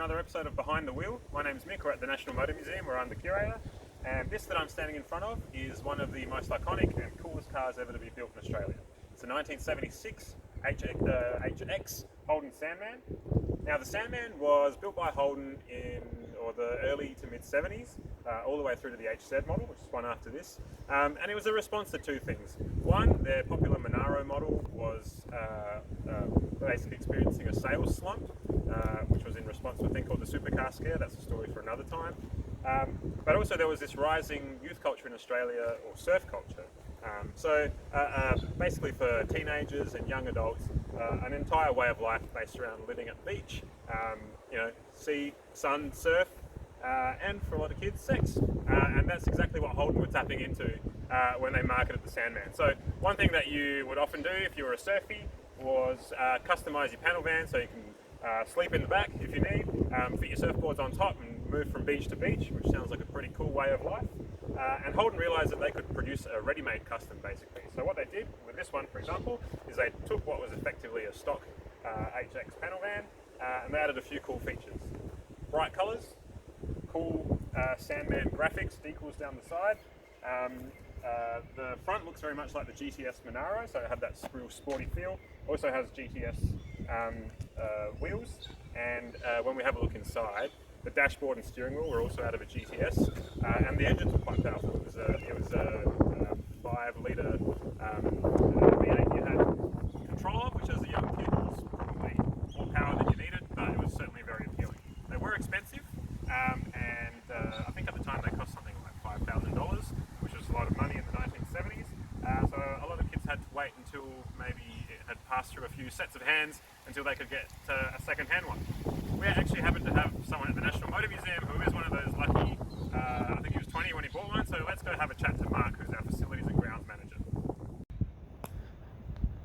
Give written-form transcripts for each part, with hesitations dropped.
another episode of Behind the Wheel. My name's Mick, we're at the National Motor Museum where I'm the curator, and this that I'm standing in front of is one of the most iconic and coolest cars ever to be built in Australia. It's a 1976 HX Holden Sandman. Now the Sandman was built by Holden in the early to mid 70s, all the way through to the HZ model, which is one after this. And it was a response to two things. One, their popular Monaro model was basically experiencing a sales slump, which was in response to a thing called the supercar scare. That's a story for another time. But also there was this rising youth culture in Australia, or surf culture. Basically for teenagers and young adults, an entire way of life based around living at the beach, sea, sun, surf, and for a lot of kids, sex. And that's exactly what Holden were tapping into when they marketed the Sandman. So one thing that you would often do if you were a surfie was customise your panel van so you can sleep in the back if you need, fit your surfboards on top and move from beach to beach, which sounds like a pretty cool way of life. And Holden realised that they could produce a ready-made custom basically. So what they did with this one, for example, is they took what was effectively a stock HX panel van and they added a few cool features. Bright colours, cool Sandman graphics, decals down the side. The front looks very much like the GTS Monaro, so it had that real sporty feel. Also has GTS wheels, and when we have a look inside, the dashboard and steering wheel were also out of a GTS, and the engines were quite powerful. It was a 5-litre V8 you had control of, which as a young kid was probably more power than you needed, but it was certainly very appealing. They were expensive, and I think at the time they cost something like $5,000, which was a lot of money in the 1970s. So a lot of kids had to wait until maybe it had passed through a few sets of hands until they could get a second-hand one. We actually happened to have someone at the National Motor Museum who is one of those lucky, I think he was 20 when he bought one, so let's go have a chat to Mark, who's our Facilities and Grounds Manager.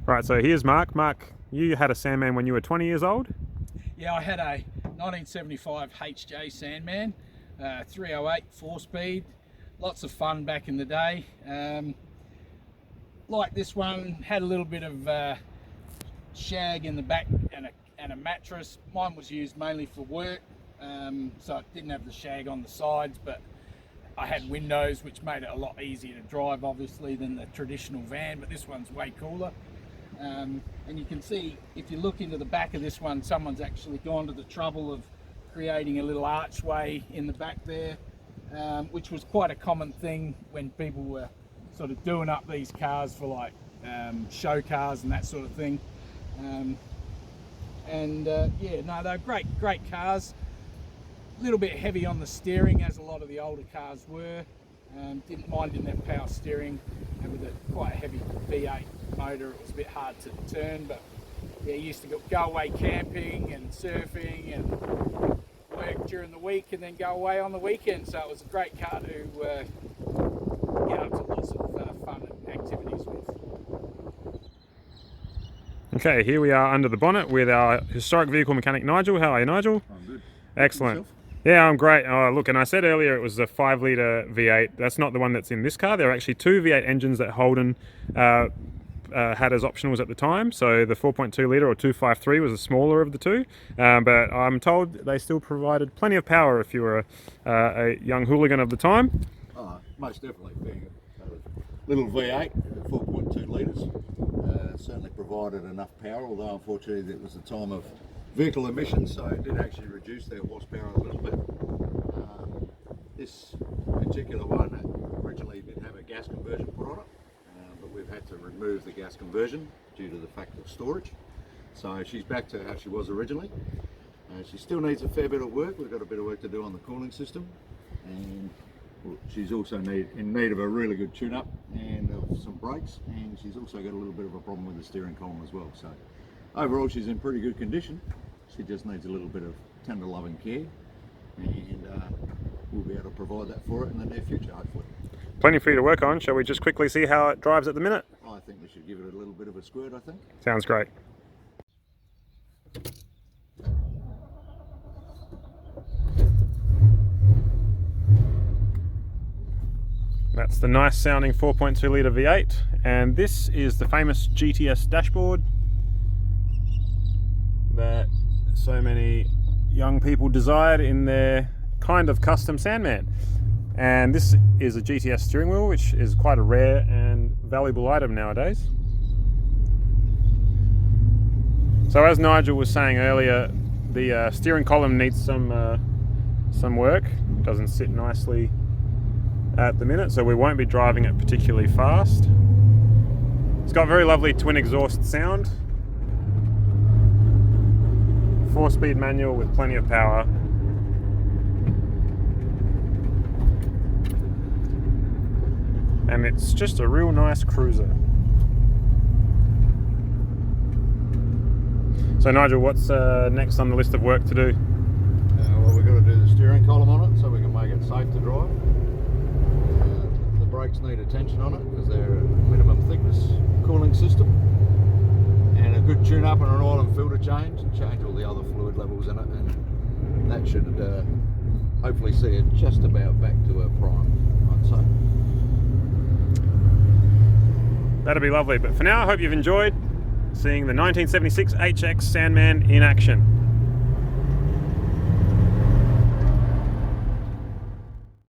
Right, so here's Mark. Mark, you had a Sandman when you were 20 years old? Yeah, I had a 1975 HJ Sandman, 308 4-speed, lots of fun back in the day. Like this one, had a little bit of shag in the back and a mattress. Mine was used mainly for work, so it didn't have the shag on the sides, but I had windows which made it a lot easier to drive obviously than the traditional van, but this one's way cooler. And you can see, if you look into the back of this one, someone's actually gone to the trouble of creating a little archway in the back there, which was quite a common thing when people were sort of doing up these cars for like show cars and that sort of thing. Yeah, no, they're great cars. A little bit heavy on the steering, as a lot of the older cars were. Didn't mind in that power steering, and with a quite heavy V8 motor, it was a bit hard to turn. But yeah, used to go away camping and surfing and work during the week, and then go away on the weekend. So it was a great car to get up to lots of fun activities with. Okay, here we are under the bonnet with our historic vehicle mechanic Nigel. How are you, Nigel? I'm good. Excellent. Yeah, I'm great. Oh, look, and I said earlier it was a 5-litre V8. That's not the one that's in this car. There are actually two V8 engines that Holden had as optionals at the time. So the 4.2-litre or 253 was the smaller of the two. But I'm told they still provided plenty of power if you were a young hooligan of the time. Oh, most definitely. Being a little V8 at 4.2 litres certainly provided enough power, although unfortunately it was the time of vehicle emissions, so it did actually reduce their horsepower a little bit. This particular one originally did have a gas conversion put on it, but we've had to remove the gas conversion due to the fact of storage. So she's back to how she was originally. She still needs a fair bit of work. We've got a bit of work to do on the cooling system, and she's also in need of a really good tune-up and of some brakes, and she's also got a little bit of a problem with the steering column as well. So overall she's in pretty good condition. She just needs a little bit of tender loving care, and we'll be able to provide that for it in the near future, hopefully. Plenty for you to work on. Shall we just quickly see how it drives at the minute? I think we should give it a little bit of a squirt, I think. Sounds great. That's the nice sounding 4.2-litre V8, and this is the famous GTS dashboard that so many young people desired in their kind of custom Sandman. And this is a GTS steering wheel, which is quite a rare and valuable item nowadays. So as Nigel was saying earlier, the steering column needs some work. It doesn't sit nicely at the minute, so we won't be driving it particularly fast. It's got very lovely twin exhaust sound. 4-speed manual with plenty of power. And it's just a real nice cruiser. So Nigel, what's next on the list of work to do? Well, we've got to do the steering column on it so we can make it safe to drive. The brakes need attention on it because they're a minimum thickness cooling system. And a good tune up and an oil and filter change, and change all the other fluid levels in it, and that should hopefully see it just about back to a prime, I'd say. That'll be lovely, but for now I hope you've enjoyed seeing the 1976 HX Sandman in action.